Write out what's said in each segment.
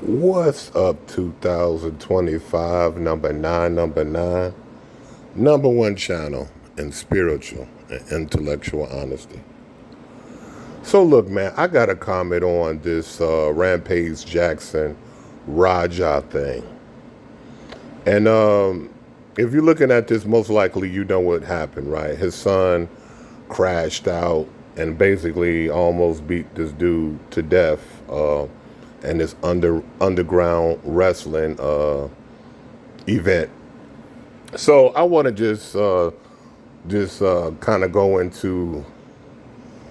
What's up, 2025, number nine, number one channel in spiritual and intellectual honesty. So look, man, I got a comment on this Rampage Jackson Raja thing. And if you're looking at this, most likely you know what happened, right? His son crashed out and basically almost beat this dude to death in this underground wrestling event. So I want to just kind of go into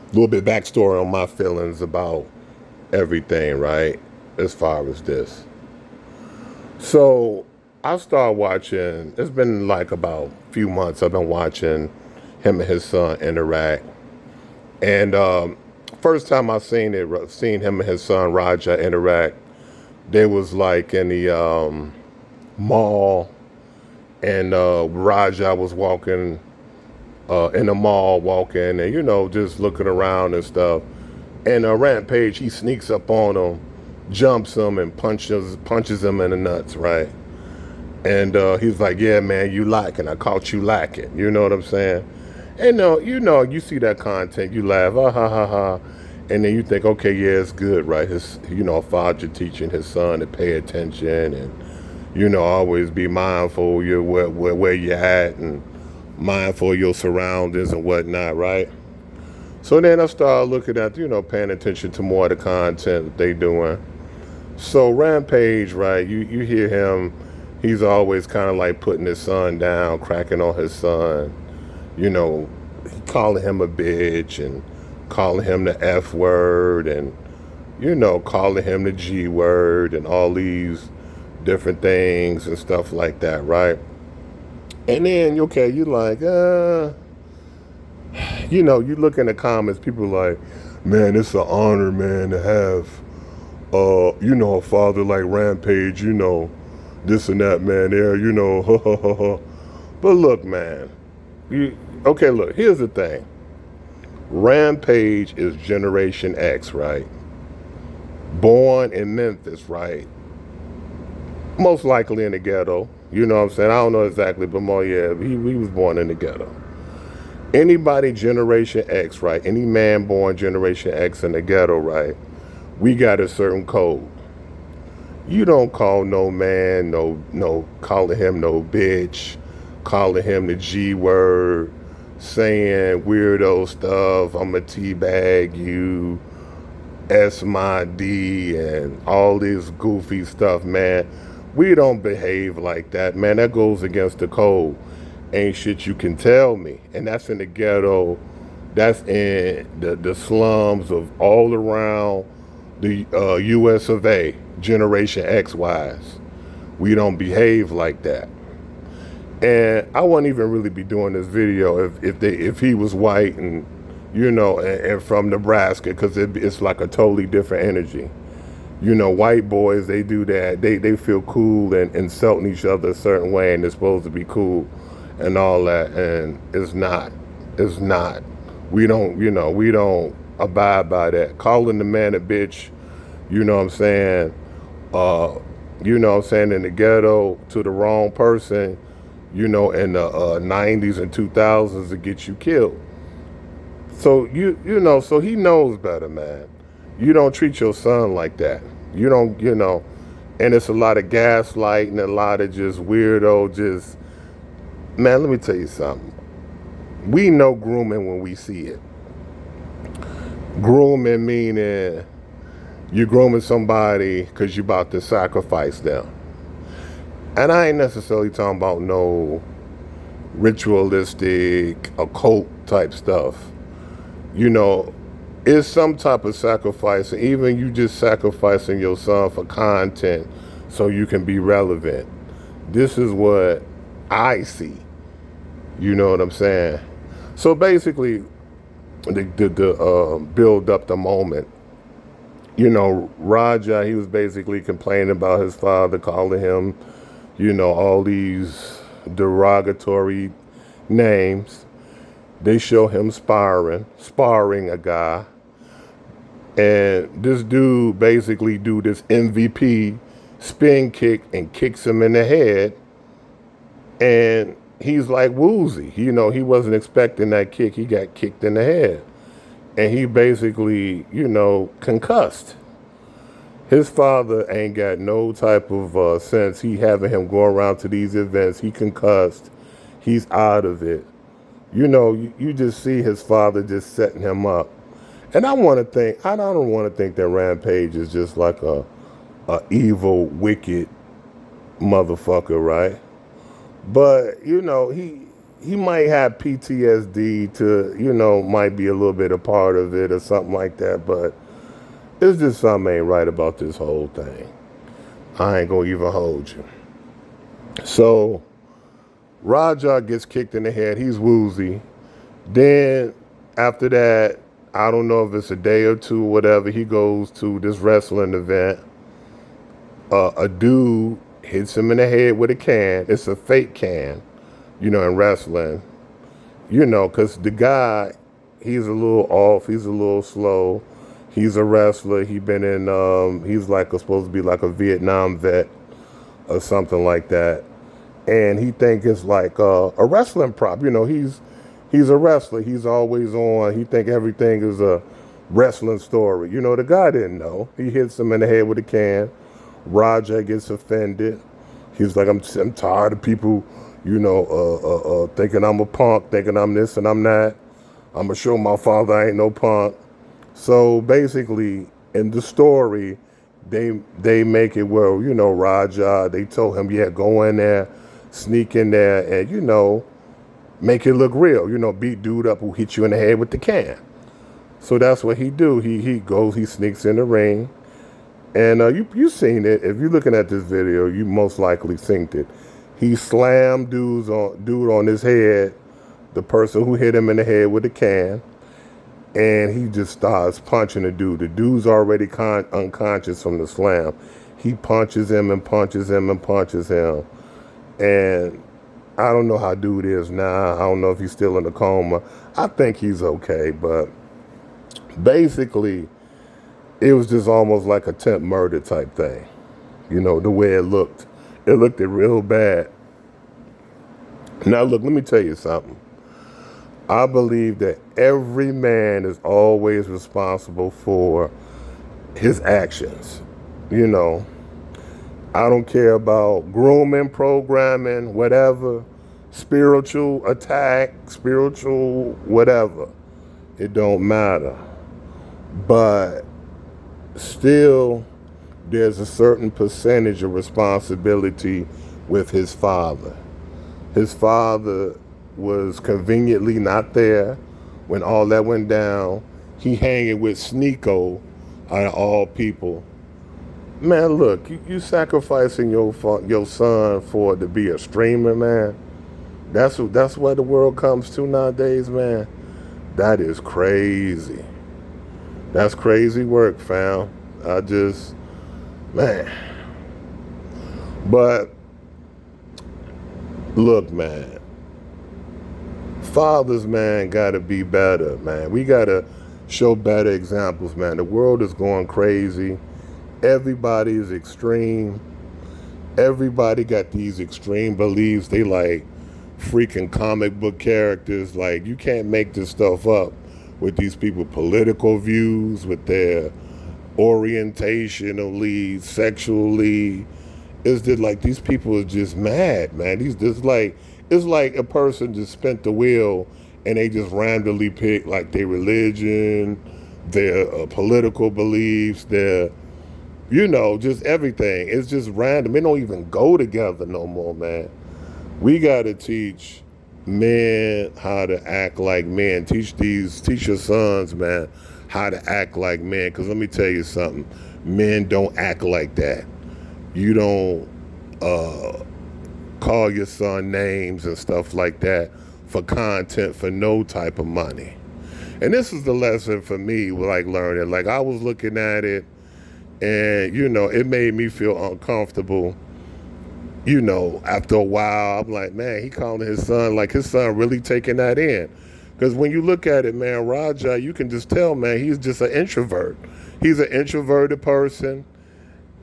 a little bit backstory on my feelings about everything, right? As far as this. So I started watching, it's been like about a few months I've been watching him and his son interact. And first time I seen him and his son Raja interact, they was like in the mall, and Raja was walking in the mall, walking, and just looking around and stuff. And Rampage, he sneaks up on him, jumps him, and punches him in the nuts, right? And he's like, "Yeah, man, you lacking. I caught you lacking." You know what I'm saying? And you see that content, you laugh, ah ha ha ha, and then you think, okay, yeah, it's good, right? His, a father teaching his son to pay attention and, always be mindful you where you're at and mindful of your surroundings and whatnot, right? So then I started looking at, paying attention to more of the content that they doing. So Rampage, right? You hear him, he's always kind of like putting his son down, cracking on his son, calling him a bitch and calling him the F word and, calling him the G word and all these different things and stuff like that, right? And then, okay, you like, you look in the comments, people like, man, it's an honor, man, to have, a father like Rampage, this and that, man, there, ha ha ha ha. But look, man, okay, look, here's the thing. Rampage is Generation X, right? Born in Memphis, right? Most likely in the ghetto. You know what I'm saying? I don't know exactly, but more, yeah, he was born in the ghetto. Anybody Generation X, right? Any man born Generation X in the ghetto, right? We got a certain code. You don't call no man, no, calling him no bitch, calling him the G word, saying weirdo stuff, I'ma teabag you, S my D, and all this goofy stuff, man. We don't behave like that, man. That goes against the code. Ain't shit you can tell me. And that's in the ghetto. That's in the slums of all around the US of A, Generation X wise. We don't behave like that. And I wouldn't even really be doing this video if he was white and and from Nebraska, because it's like a totally different energy. White boys, they do that. They feel cool and insulting each other a certain way, and they're supposed to be cool and all that, and it's not. It's not. We don't abide by that. Calling the man a bitch, you know what I'm saying? In the ghetto to the wrong person, in the 90s and 2000s to get you killed. So so he knows better, man. You don't treat your son like that. You don't, and it's a lot of gaslighting, a lot of just weirdo, just, man, let me tell you something. We know grooming when we see it. Grooming meaning you're grooming somebody because you're about to sacrifice them. And I ain't necessarily talking about no ritualistic, occult type stuff. It's some type of sacrifice, and even you just sacrificing your son for content so you can be relevant. This is what I see. You know what I'm saying? So basically, the build up the moment. Raja, he was basically complaining about his father, calling him, all these derogatory names. They show him sparring a guy. And this dude basically do this MVP spin kick and kicks him in the head. And he's like woozy. He wasn't expecting that kick. He got kicked in the head. And he basically, concussed. His father ain't got no type of sense. He having him go around to these events. He concussed. He's out of it. You just see his father just setting him up. And I don't want to think that Rampage is just like a evil, wicked motherfucker, right? But, he might have PTSD might be a little bit a part of it or something like that, but it's just something ain't right about this whole thing. I ain't gonna even hold you. So, Raja gets kicked in the head. He's woozy. Then, after that, I don't know if it's a day or two or whatever, he goes to this wrestling event. A dude hits him in the head with a can. It's a fake can, in wrestling. Because the guy, he's a little off. He's a little slow. He's a wrestler. He's supposed to be like a Vietnam vet or something like that. And he think it's like a wrestling prop. He's a wrestler. He's always on. He think everything is a wrestling story. The guy didn't know. He hits him in the head with a can. Raja gets offended. He's like, I'm tired of people, thinking I'm a punk, thinking I'm this and I'm that. I'm going to show my father I ain't no punk. So basically, in the story, they make it where, Raja, they told him, yeah, go in there, sneak in there, and, make it look real. Beat dude up who hit you in the head with the can. So that's what he do. He goes, he sneaks in the ring. And you seen it. If you're looking at this video, you most likely seen it. He slammed dude on his head, the person who hit him in the head with the can, and he just starts punching the dude. The dude's already unconscious from the slam. He punches him and punches him and punches him. And I don't know how dude is now. I don't know if he's still in a coma. I think he's okay, but basically, it was just almost like attempt murder type thing. The way it looked. It looked real bad. Now, look, let me tell you something. I believe that every man is always responsible for his actions. I don't care about grooming, programming, whatever, spiritual attack, spiritual whatever. It don't matter. But still, there's a certain percentage of responsibility with his father. His father was conveniently not there when all that went down. He hanging with Sneeko, out of all people. Man, look, you sacrificing your son for to be a streamer, man. That's what the world comes to nowadays, man. That is crazy. That's crazy work, fam. Man. But, look, man. Fathers, man, gotta be better, man. We gotta show better examples, man. The world is going crazy. Everybody is extreme. Everybody got these extreme beliefs. They like freaking comic book characters. Like, you can't make this stuff up. With these people political views, with their orientationally, sexually. It's just like these people are just mad, man. It's like a person just spent the wheel and they just randomly pick like their religion, their political beliefs, their, just everything. It's just random. It don't even go together no more, man. We gotta teach men how to act like men. Teach your sons, man, how to act like men. Because let me tell you something. Men don't act like that. You don't call your son names and stuff like that for content for no type of money. And this is the lesson for me, like learning. Like I was looking at it and, it made me feel uncomfortable. After a while, I'm like, man, he calling his son, like his son really taking that in. Because when you look at it, man, Raja, you can just tell, man, he's just an introvert. He's an introverted person.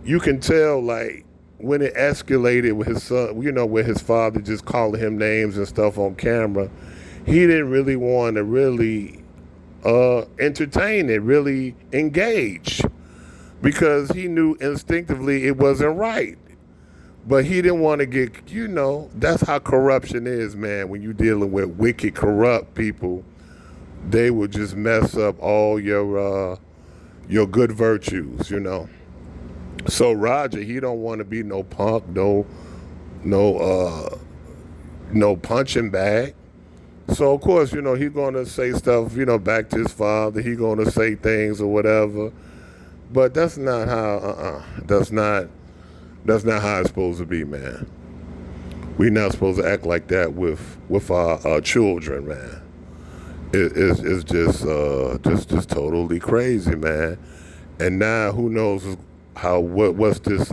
You can tell, like, when it escalated with his son, with his father just calling him names and stuff on camera, he didn't really want to really entertain it, really engage, because he knew instinctively it wasn't right. But he didn't want to get, that's how corruption is, man. When you're dealing with wicked, corrupt people, they will just mess up all your good virtues. So Roger, he don't want to be no punk, no punching bag. So of course, he's gonna say stuff, back to his father. He gonna say things or whatever. But that's not how. That's not how it's supposed to be, man. We not supposed to act like that with our children, man. It's just totally crazy, man. And now who knows what's this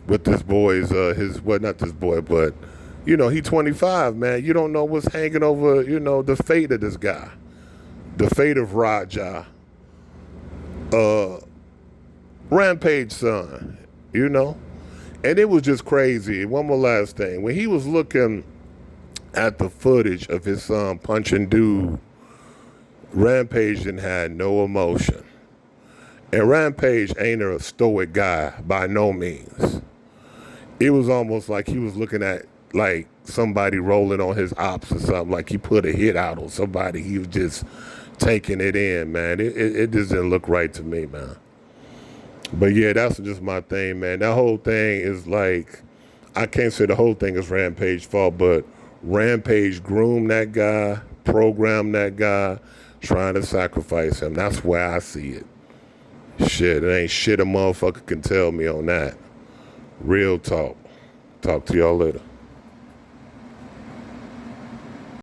with this boy's not this boy, but he's 25, man. You don't know what's hanging over, the fate of this guy, the fate of Raja, Rampage son, and it was just crazy. One more last thing, when he was looking at the footage of his son punching dude, Rampage didn't have no emotion. And Rampage ain't a stoic guy by no means. It was almost like he was looking at like somebody rolling on his ops or something, like he put a hit out on somebody. He was just taking it in, man. It just didn't look right to me, man. But yeah, that's just my thing, man. That whole thing is like, I can't say the whole thing is Rampage's fault, but Rampage groomed that guy, programmed that guy, trying to sacrifice him. That's where I see it. Shit, it ain't shit a motherfucker can tell me on that. Real talk. Talk to y'all later.